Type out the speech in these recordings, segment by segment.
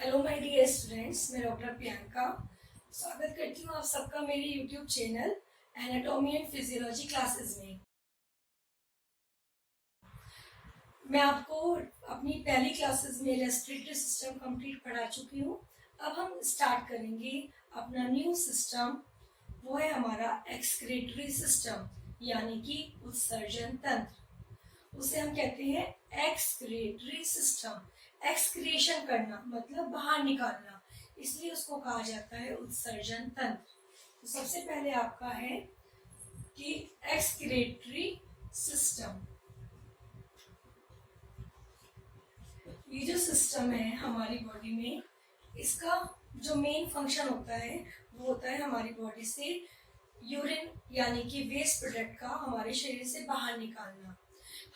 Hello my dear students, मैं doctor Priyanka स्वागत करती हूँ आप सबका मेरी YouTube channel anatomy and physiology classes में। मैं आपको अपनी पहली क्लासेस में रेस्पिरेटरी सिस्टम कंप्लीट पढ़ा चुकी हूँ। अब हम स्टार्ट करेंगे अपना न्यू सिस्टम, वो है हमारा एक्सक्रीटरी सिस्टम यानी कि उत्सर्जन तंत्र। उसे हम कहते हैं एक्सक्रीटरी सिस्टम। एक्सक्रीशन करना मतलब बाहर निकालना, इसलिए उसको कहा जाता है उत्सर्जन तंत्र। तो सबसे पहले आपका है कि एक्सक्रीटरी सिस्टम। ये जो सिस्टम है हमारी बॉडी में, इसका जो मेन फंक्शन होता है वो होता है हमारी बॉडी से यूरिन यानी कि वेस्ट प्रोडक्ट का हमारे शरीर से बाहर निकालना।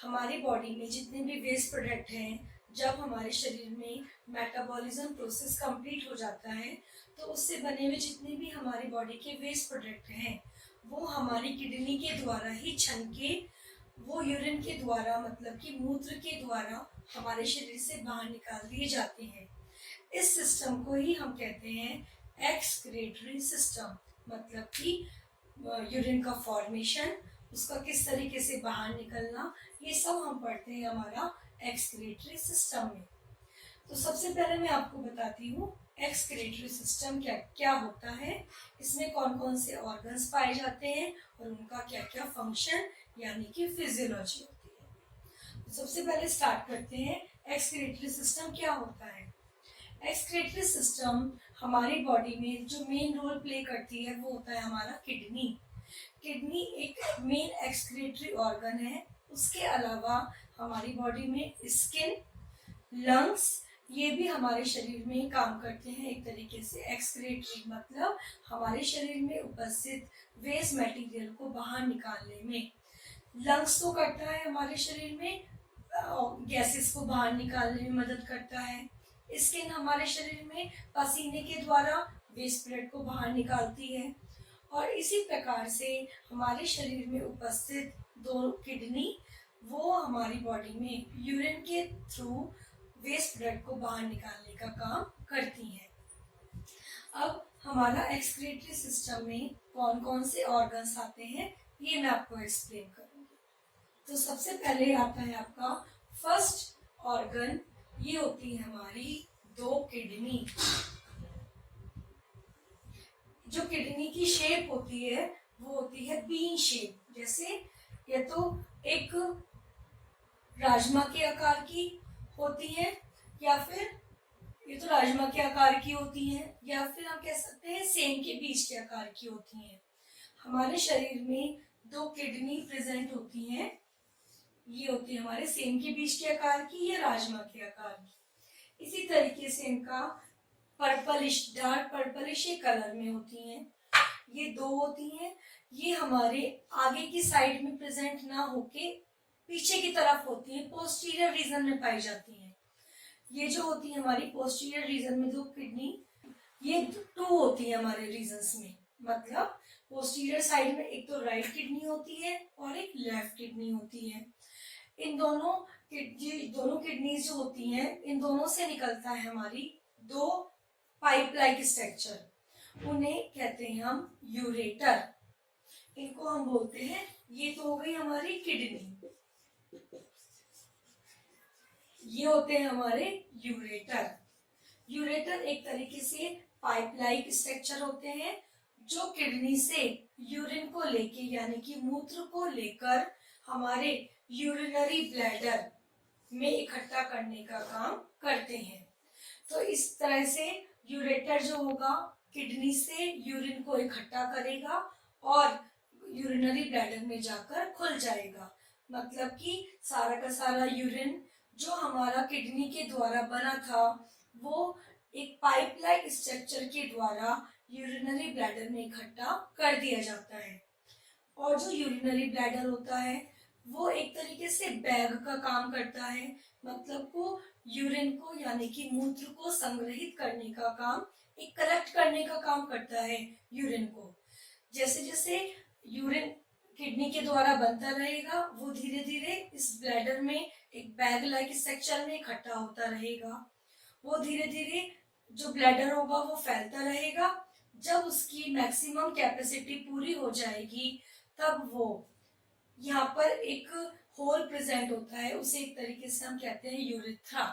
हमारी बॉडी में जितने भी वेस्ट प्रोडक्ट हैं, जब हमारे शरीर में मेटाबॉलिज्म प्रोसेस कंप्लीट हो जाता है तो उससे बने हुए जितने भी हमारी बॉडी के वेस्ट प्रोडक्ट हैं वो हमारी किडनी के द्वारा ही छन के वो यूरिन के द्वारा मतलब कि मूत्र के द्वारा हमारे शरीर से बाहर निकाल दिए जाते हैं। इस सिस्टम को ही हम कहते हैं एक्सक्रीटरी सिस्टम, मतलब कि यूरिन का फॉर्मेशन, उसका किस तरीके से बाहर निकलना, ये सब हम पढ़ते हैं हमारा एक्सक्रीटरी सिस्टम में। तो सबसे पहले मैं आपको बताती हूँ एक्सक्रीटरी सिस्टम क्या क्या होता है, इसमें कौन कौन से ऑर्गन्स पाए जाते हैं और उनका क्या क्या फंक्शन यानी कि फिजियोलॉजी होती है। तो सबसे पहले स्टार्ट करते हैं एक्सक्रीटरी सिस्टम क्या होता है। एक्सक्रीटरी सिस्टम हमारी बॉडी में जो मेन रोल प्ले करती है वो होता है हमारा किडनी। किडनी एक मेन एक्सक्रीटरी ऑर्गन है। उसके अलावा हमारी बॉडी में स्किन, लंग्स, ये भी हमारे शरीर में काम करते हैं एक तरीके से एक्सक्रीटरी, मतलब हमारे शरीर में उपस्थित वेस्ट मटेरियल को बाहर निकालने में। लंग्स तो करता है हमारे शरीर में गैसेस को बाहर निकालने में मदद करता है। स्किन हमारे शरीर में पसीने के द्वारा वेस्ट प्रोडक्ट को बाहर निकालती है। और इसी प्रकार से हमारे शरीर में उपस्थित दो किडनी, वो हमारी बॉडी में यूरिन के थ्रू वेस्ट प्रोडक्ट को बाहर निकालने का काम करती हैं। अब हमारा एक्सक्रीटरी सिस्टम में कौन कौन से ऑर्गन्स आते हैं ये मैं आपको एक्सप्लेन करूंगी। तो सबसे पहले आता है आपका फर्स्ट ऑर्गन, ये होती है हमारी दो किडनी। जो किडनी की शेप होती है वो होती है बीन शेप, जैसे ये तो एक राजमा के आकार की होती है, या फिर ये तो राजमा के आकार की होती है, या फिर हम कह सकते हैं सेम के बीज के आकार की होती हैं। हमारे शरीर में दो किडनी प्रेजेंट होती हैं, ये होती है हमारे सेम के बीज के आकार की या राजमा के आकार की। इसी तरीके से इनका पर्पलिश, डार्क पर्पलिश कलर में होती हैं। ये दो होती हैं, ये हमारे आगे की साइड में प्रेजेंट ना होके पीछे की तरफ होती हैं, पोस्टीरियर रीजन में पाई जाती हैं। ये जो होती है हमारी पोस्टीरियर रीजन में दो किडनी, ये टू होती है हमारे रीजन्स में, मतलब पोस्टीरियर साइड में एक तो राइट किडनी होती है और एक लेफ्ट किडनी होती है। इन दोनों किडनीज जो होती हैं, इन दोनों से निकलता है हमारी दो पाइप लाइक स्ट्रक्चर, उन्हें कहते हैं हम यूरेटर। इनको हम बोलते हैं, ये तो हो गई हमारी किडनी, ये होते हैं हमारे यूरेटर। यूरेटर एक तरीके से पाइप लाइक स्ट्रक्चर होते हैं जो किडनी से यूरिन को लेके यानी कि मूत्र को लेकर हमारे यूरिनरी ब्लैडर में इकट्ठा करने का काम करते हैं। तो इस तरह से यूरेटर जो होगा किडनी से यूरिन को इकट्ठा करेगा और यूरिनरी ब्लैडर में जाकर खुल जाएगा, मतलब कि सारा का सारा यूरिन जो हमारा किडनी के द्वारा बना था वो एक पाइप लाइक स्ट्रक्चर के द्वारा यूरिनरी ब्लैडर में इकट्ठा कर दिया जाता है। और जो यूरिनरी ब्लैडर होता है वो एक तरीके से बैग का काम करता है, मतलब को यूरिन को यानी कि मूत्र को संग्रहित करने का काम, एक कलेक्ट करने का काम करता है यूरिन को। जैसे जैसे यूरिन किडनी के द्वारा बनता रहेगा वो धीरे धीरे इस ब्लैडर में एक बैग लाइक स्ट्रक्चर में इकट्ठा होता रहेगा। वो धीरे धीरे जो ब्लैडर होगा वो फैलता रहेगा। जब उसकी मैक्सिमम कैपेसिटी पूरी हो जाएगी तब वो यहाँ पर एक होल प्रेजेंट होता है, उसे एक तरीके से हम कहते हैं यूरिथ्रा।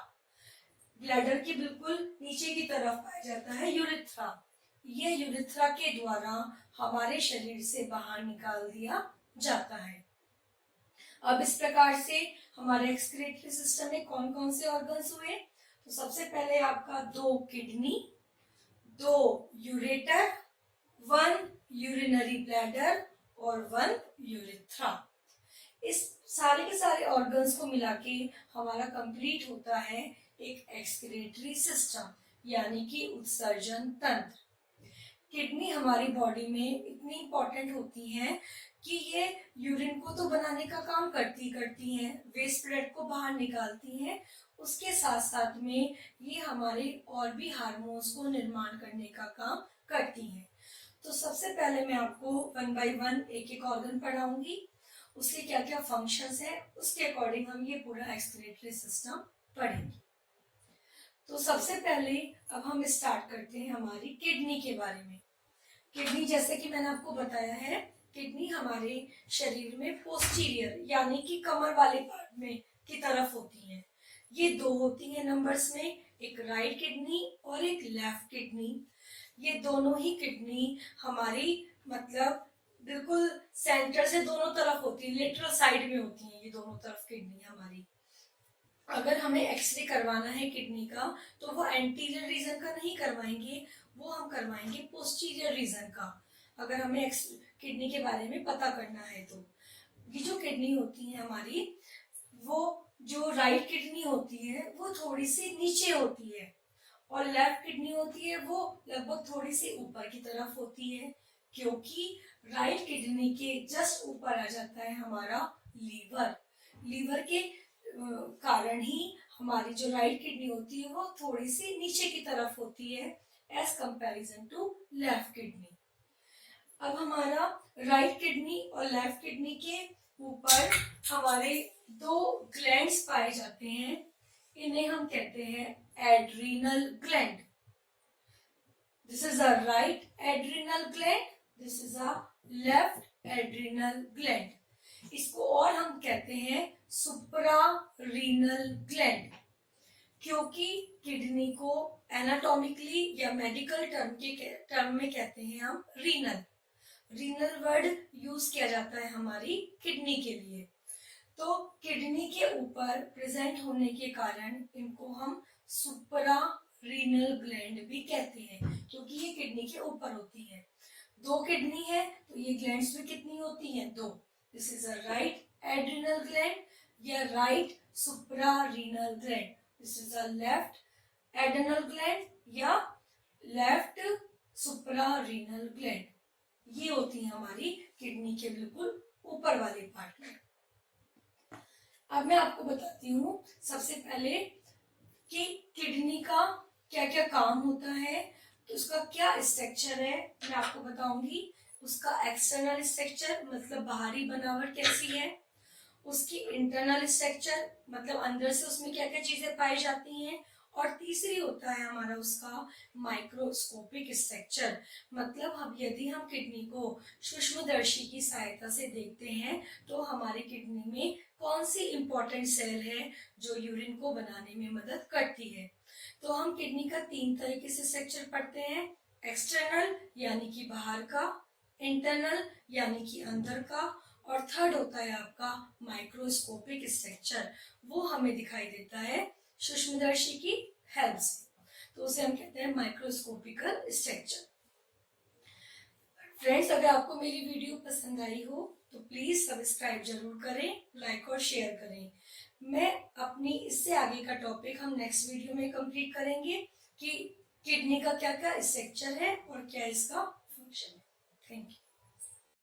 ब्लैडर के बिल्कुल नीचे की तरफ पाया जाता है यूरिथ्रा। ये यूरिथ्रा के द्वारा हमारे शरीर से बाहर निकाल दिया जाता है। अब इस प्रकार से हमारे एक्सक्रीटरी सिस्टम में कौन कौन से ऑर्गन्स हुए? तो सबसे पहले आपका 2 किडनी, 2 यूरेटर, 1 यूरिनरी ब्लैडर और 1 यूरिथ्रा। इस सारे के सारे ऑर्गन्स को मिला के हमारा कंप्लीट होता है एक एक्सक्रीटरी सिस्टम, यानी कि उत्सर्जन तंत्र। किडनी हमारी बॉडी में इतनी इंपॉर्टेंट होती हैं कि ये यूरिन को तो बनाने का काम करती हैं, वेस्ट प्रोडक्ट को बाहर निकालती हैं, उसके साथ साथ में ये हमारे और भी हार्मोन्स को निर्माण करने का काम करती हैं। तो सबसे पहले मैं आपको 1 बाय 1 एक एक ऑर्गन पढ़ाऊंगी, उसके क्या क्या फंक्शंस हैं, उसके अकॉर्डिंग हम ये पूरा एक्सक्रीटरी सिस्टम पढ़ेंगे। तो सबसे पहले अब हम स्टार्ट करते हैं हमारी किडनी के बारे में। किडनी जैसे कि मैंने आपको बताया है, किडनी हमारे शरीर में पोस्टीरियर यानी कि कमर वाले पार्ट में की तरफ होती है। ये 2 होती हैं नंबर्स में, एक राइट किडनी और एक लेफ्ट किडनी। ये दोनों ही किडनी हमारी मतलब बिल्कुल सेंटर से दोनों तरफ होती है, लेटरल साइड में होती हैं ये दोनों तरफ किडनी हमारी। अगर हमें एक्सरे करवाना है किडनी का तो वो एंटीरियर रीजन का नहीं करवाएंगे, वो हम करवाएंगे पोस्टीरियर रीजन का, अगर हमें किडनी के बारे में पता करना है तो। ये जो किडनी होती है हमारी, वो जो राइट किडनी होती है वो थोड़ी सी नीचे होती है और लेफ्ट किडनी होती है वो लगभग थोड़ी सी ऊपर की तरफ होती है, क्योंकि राइट किडनी के जस्ट ऊपर आ जाता है हमारा लीवर। लीवर के कारण ही हमारी जो राइट किडनी होती है वो थोड़ी सी नीचे की तरफ होती है as comparison to left kidney. अब हमारा राइट किडनी और लेफ्ट किडनी के ऊपर हमारे 2 ग्लैंड्स पाए जाते हैं, इन्हें हम कहते हैं adrenal gland. This is a right adrenal gland, this is a left adrenal gland. इसको और हम कहते हैं सुप्रारीनल ग्लैंड, क्योंकि किडनी को एनाटॉमिकली या मेडिकल टर्म में कहते हैं हम रीनल। रीनल वर्ड यूज किया जाता है हमारी किडनी के लिए। तो किडनी के ऊपर प्रेजेंट होने के कारण इनको हम सुप्रारीनल ग्लैंड भी कहते हैं, क्योंकि ये किडनी के ऊपर होती है। 2 किडनी है तो ये ग्लैंड्स भी कितनी होती हैं? 2। This is a right adrenal gland या right suprarenal gland, this is a left adrenal gland या लेफ्ट सुप्रारीनल ग्लैंड। ये होती है हमारी किडनी के बिल्कुल ऊपर वाले पार्ट में। अब मैं आपको बताती हूँ सबसे पहले कि किडनी का क्या क्या काम होता है, तो उसका क्या स्ट्रक्चर है मैं आपको बताऊंगी। उसका एक्सटर्नल स्ट्रक्चर मतलब बाहरी बनावट कैसी है, उसकी इंटरनल स्ट्रक्चर मतलब अंदर से उसमें क्या क्या चीजें पाई जाती हैं, और तीसरी होता है हमारा उसका माइक्रोस्कोपिक स्ट्रक्चर, मतलब हम यदि हम किडनी को सूक्ष्मदर्शी की सहायता से देखते हैं तो हमारी किडनी में कौन सी इंपॉर्टेंट सेल है जो यूरिन को बनाने में मदद करती है। तो हम किडनी का 3 तरीके से स्ट्रक्चर पढ़ते हैं, एक्सटर्नल यानी कि बाहर का, इंटरनल यानी कि अंदर का, और थर्ड होता है आपका माइक्रोस्कोपिक स्ट्रक्चर, वो हमें दिखाई देता है सूक्ष्मदर्शी की हेल्प से, तो उसे हम कहते हैं माइक्रोस्कोपिकल स्ट्रक्चर। फ्रेंड्स, अगर आपको मेरी वीडियो पसंद आई हो तो प्लीज सब्सक्राइब जरूर करें, लाइक और शेयर करें। मैं अपनी इससे आगे का टॉपिक हम नेक्स्ट वीडियो में कंप्लीट करेंगे कि किडनी का क्या क्या स्ट्रक्चर है और क्या इसका फंक्शन है। Thank you.